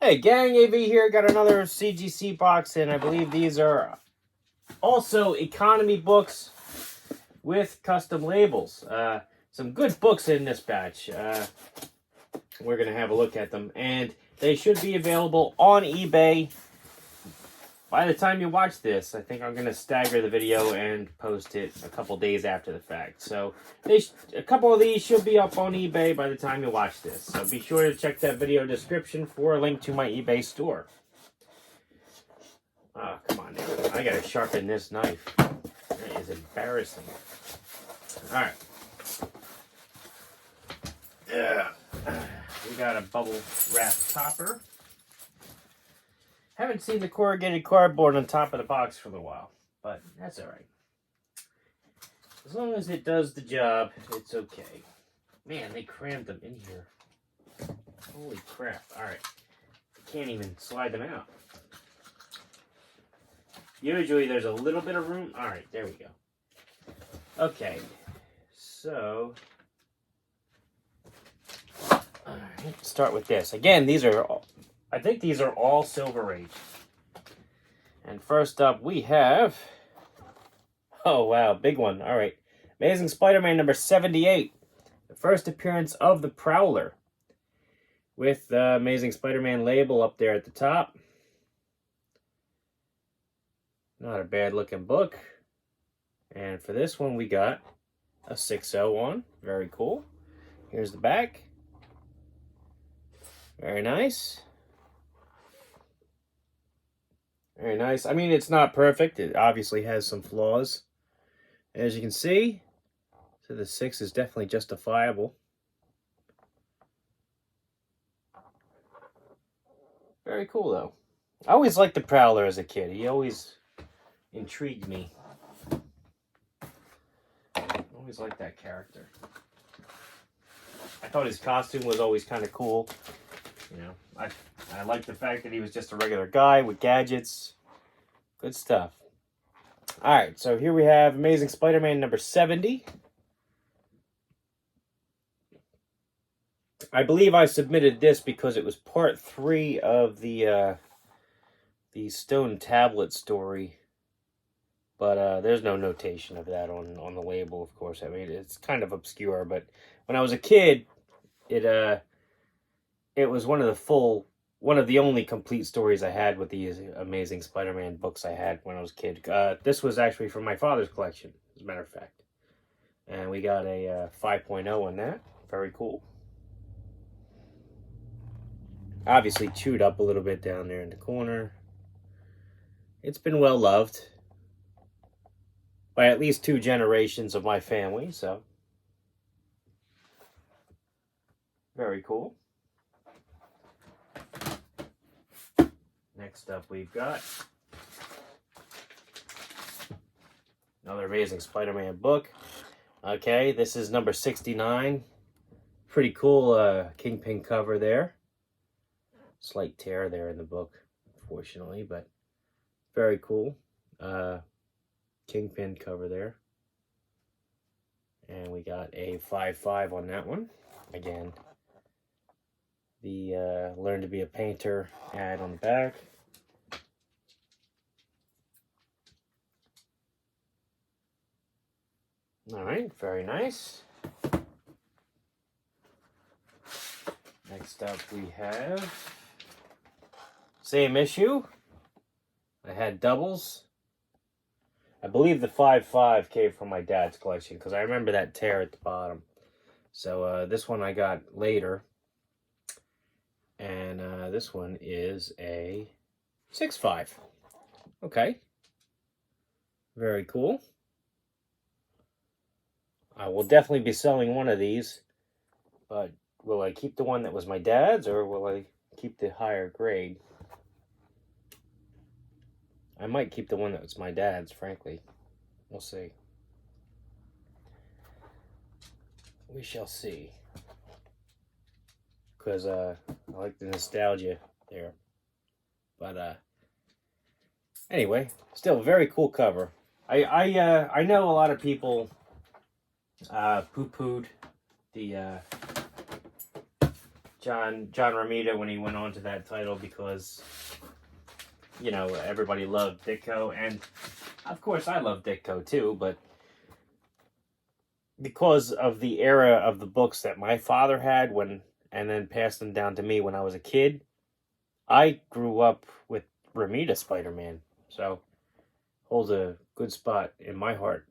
Hey gang, AV here. Got another CGC box, and I believe these are also economy books with custom labels. Some good books in this batch. We're going to have a look at them, and they should be available on eBay by the time you watch this. I think I'm going to stagger the video and post it a couple days after the fact. So a couple of these should be up on eBay by the time you watch this. So be sure to check that video description for a link to my eBay store. Oh, come on now. I got to sharpen this knife. That is embarrassing. All right. Yeah. We got a bubble wrap topper. Haven't seen the corrugated cardboard on top of the box for a while, but that's all right. As long as it does the job, it's okay. Man, they crammed them in here. Holy crap. All right. I can't even slide them out. Usually there's a little bit of room. All right, there we go. Okay. So, all right, start with this. Again, I think these are all Silver Age. And first up, we have... Oh, wow, big one. All right. Amazing Spider-Man number 78. The first appearance of the Prowler. With the Amazing Spider-Man label up there at the top. Not a bad-looking book. And for this one, we got a 6.0 on. Very cool. Here's the back. Very nice. Very nice. I mean, it's not perfect. It obviously has some flaws. As you can see, so the 6 is definitely justifiable. Very cool, though. I always liked the Prowler as a kid. He always intrigued me. Always liked that character. I thought his costume was always kind of cool. You know, I like the fact that he was just a regular guy with gadgets. Good stuff. All right, so here we have Amazing Spider-Man number 70. I believe I submitted this because it was part 3 of the stone tablet story. But there's no notation of that on the label, of course. I mean, it's kind of obscure, but when I was a kid, it was one of the only complete stories I had with these Amazing Spider-Man books I had when I was a kid. This was actually from my father's collection, as a matter of fact. And we got a 5.0 on that. Very cool. Obviously chewed up a little bit down there in the corner. It's been well loved by at least 2 generations of my family, so very cool. Next up, we've got another Amazing Spider-Man book. Okay, this is number 69. Pretty cool Kingpin cover there. Slight tear there in the book, unfortunately, but very cool. Kingpin cover there. And we got a 5.5 on that one. Again, the Learn to be a Painter ad on the back. All right, very nice. Next up we have same issue. I had doubles. I believe the 5.5 came from my dad's collection because I remember that tear at the bottom. So this one I got later. And this one is a 6.5. Okay. Very cool. I will definitely be selling one of these. But will I keep the one that was my dad's or will I keep the higher grade? I might keep the one that was my dad's, frankly. We'll see. We shall see. Because I like the nostalgia there. But anyway, still a very cool cover. I know a lot of people poo-pooed the John Romita when he went on to that title because, you know, everybody loved Ditko, and of course I love Ditko too, but because of the era of the books that my father had and then passed them down to me when I was a kid, I grew up with Romita Spider-Man, so holds a good spot in my heart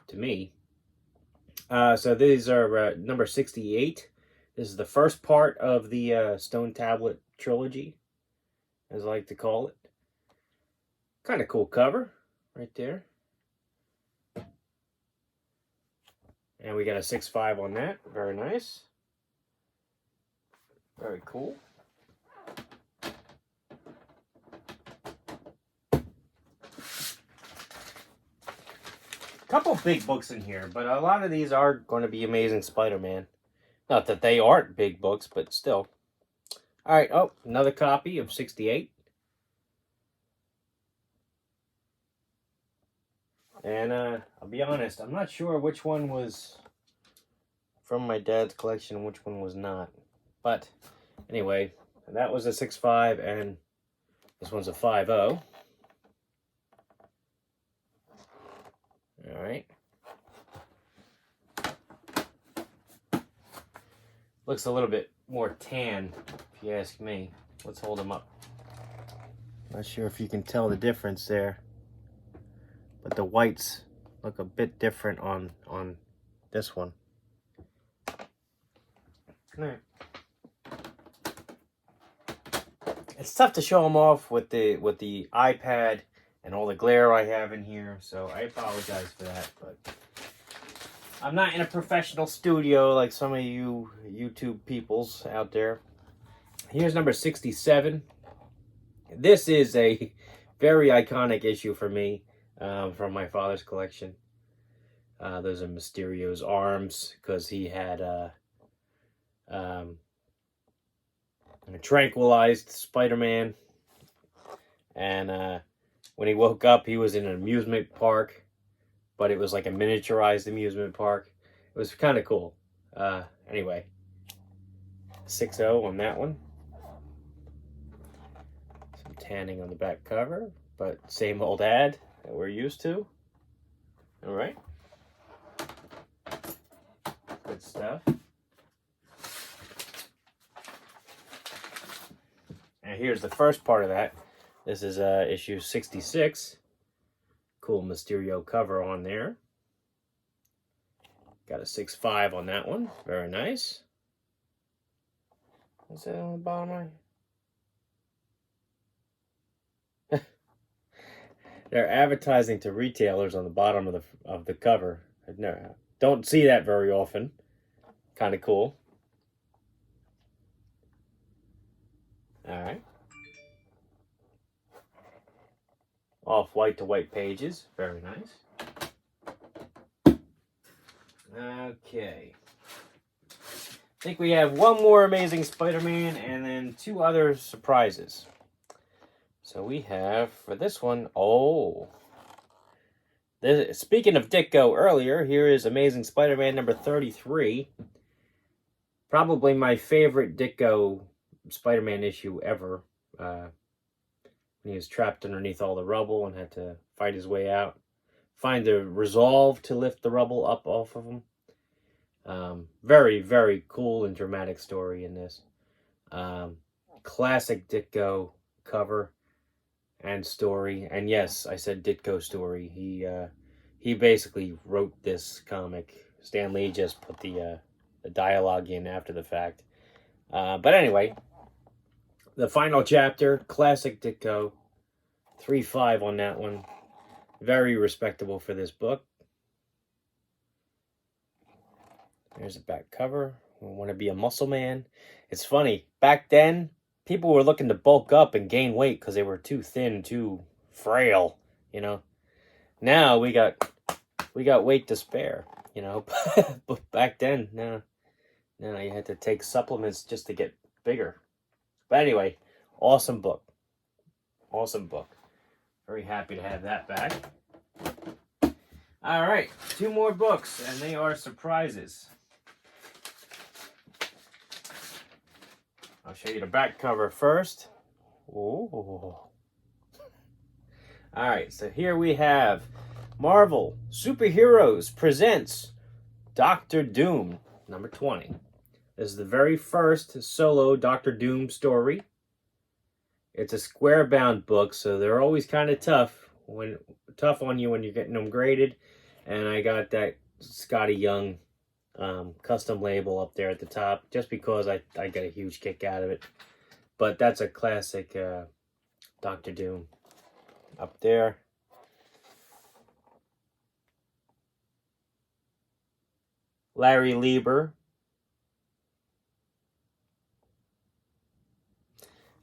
to me. So these are number 68. This is the first part of the Stone Tablet trilogy, as I like to call it. Kind of cool cover right there. And we got a 6.5 on that. Very nice. Very cool. Couple big books in here, but a lot of these are going to be Amazing Spider-Man. Not that they aren't big books, but still. Alright, oh, another copy of 68. And I'll be honest, I'm not sure which one was from my dad's collection and which one was not. But anyway, that was a 6.5 and this one's a 5.0. Alright. Looks a little bit more tan, if you ask me. Let's hold them up. Not sure if you can tell the difference there, but the whites look a bit different on this one. Alright. It's tough to show them off with the iPad and all the glare I have in here, so I apologize for that, but I'm not in a professional studio like some of you YouTube peoples out there. Here's number 67. This is a very iconic issue for me from my father's collection. Those are Mysterio's arms, because he had tranquilized Spider-Man, and when he woke up he was in an amusement park, but it was like a miniaturized amusement park. It was kind of cool. Anyway, 6.0 on that one. Some tanning on the back cover, but same old ad that we're used to. All right, good stuff. And here's the first part of that. This is issue 66. Cool Mysterio cover on there. Got a 6.5 on that one. Very nice. What's that on the bottom? They're advertising to retailers on the bottom of the cover. No, don't see that very often. Kind of cool. All right. Off-white to white pages. Very nice. Okay. I think we have one more Amazing Spider-Man and then two other surprises. So we have, for this one, speaking of Ditko earlier, here is Amazing Spider-Man number 33. Probably my favorite Ditko Spider-Man issue ever. He was trapped underneath all the rubble and had to fight his way out. Find the resolve to lift the rubble up off of him. Very, very cool and dramatic story in this. Classic Ditko cover and story. And yes, I said Ditko story. He basically wrote this comic. Stan Lee just put the dialogue in after the fact. But anyway, the final chapter, classic Ditko. 3.5 on that one. Very respectable for this book. There's a back cover. We want to be a muscle man. It's funny. Back then, people were looking to bulk up and gain weight because they were too thin, too frail, you know. Now we got weight to spare, you know. But back then, no, you had to take supplements just to get bigger. But anyway, awesome book. Awesome book. Very happy to have that back. All right, two more books, and they are surprises. I'll show you the back cover first. Ooh. Alright, so here we have Marvel Superheroes presents Doctor Doom, number 20. This is the very first solo Doctor Doom story. It's a square-bound book, so they're always kind of tough on you when you're getting them graded. And I got that Scotty Young custom label up there at the top, just because I get a huge kick out of it. But that's a classic Doctor Doom up there. Larry Lieber.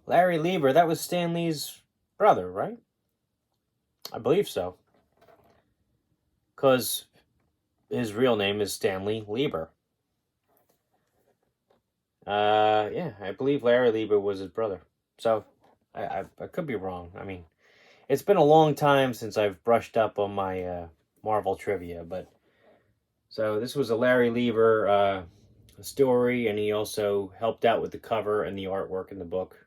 Larry Lieber, that was Stan Lee's brother, right? I believe so. Because his real name is Stanley Lieber. Yeah, I believe Larry Lieber was his brother. So, I could be wrong. I mean, it's been a long time since I've brushed up on my Marvel trivia, but... So, this was a Larry Lieber story, and he also helped out with the cover and the artwork in the book.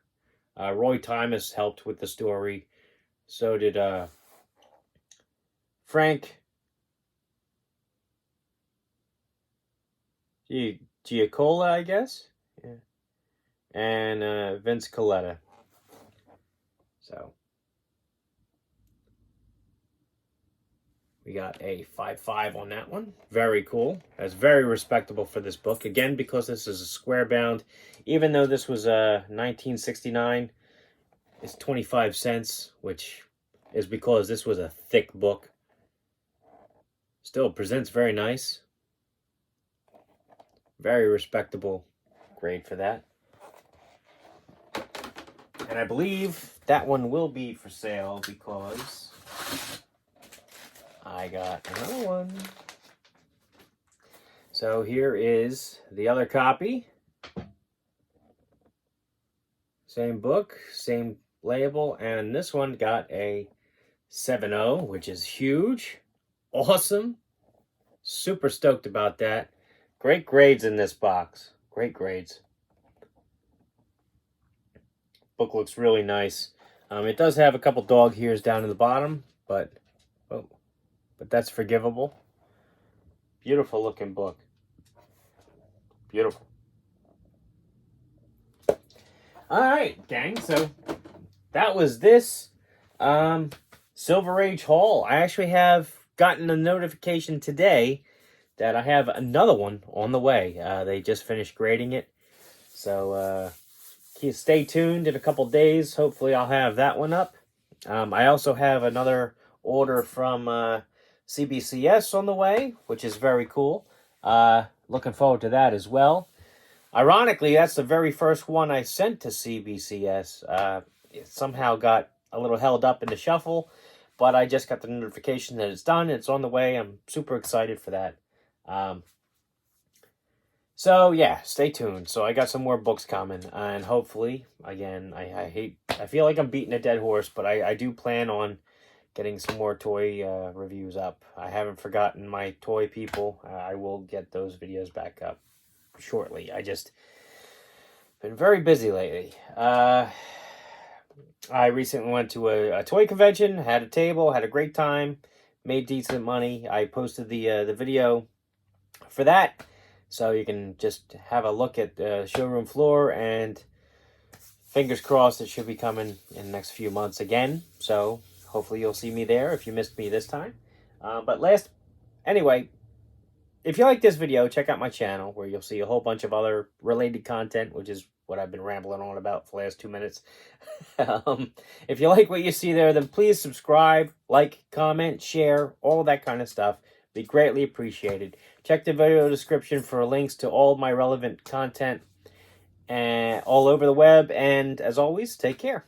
Roy Thomas helped with the story. So did Frank Giacola, I guess? Yeah. And Vince Coletta. So we got a 5.5 on that one. Very cool. That's very respectable for this book. Again, because this is a square bound. Even though this was 1969, it's 25 cents, which is because this was a thick book. Still presents very nice. Very respectable grade for that. And I believe that one will be for sale because I got another one. So here is the other copy. Same book, same label, and this one got a 7.0, which is huge. Awesome. Super stoked about that. Great grades in this box. Great grades. Book looks really nice. It does have a couple dog ears down in the bottom, but that's forgivable. Beautiful looking book. Beautiful. Alright, gang, so that was this Silver Age haul. I actually have gotten a notification today that I have another one on the way. They just finished grading it. So stay tuned in a couple days. Hopefully I'll have that one up. I also have another order from CBCS on the way, which is very cool. Looking forward to that as well. Ironically, that's the very first one I sent to CBCS. It somehow got a little held up in the shuffle, but I just got the notification that it's done. It's on the way. I'm super excited for that. So, yeah, stay tuned. So, I got some more books coming, and hopefully, again, I feel like I'm beating a dead horse, but I do plan on getting some more toy reviews up. I haven't forgotten my toy people. I will get those videos back up shortly. I just been very busy lately. I recently went to a toy convention, had a table, had a great time, made decent money. I posted the video for that, so you can just have a look at the showroom floor, and fingers crossed it should be coming in the next few months again. So hopefully you'll see me there if you missed me this time. Anyway, if you like this video, check out my channel where you'll see a whole bunch of other related content, which is what I've been rambling on about for the last 2 minutes. If you like what you see there, then please subscribe, like, comment, share, all that kind of stuff. Be greatly appreciated. Check the video description for links to all of my relevant content and all over the web. And as always, take care.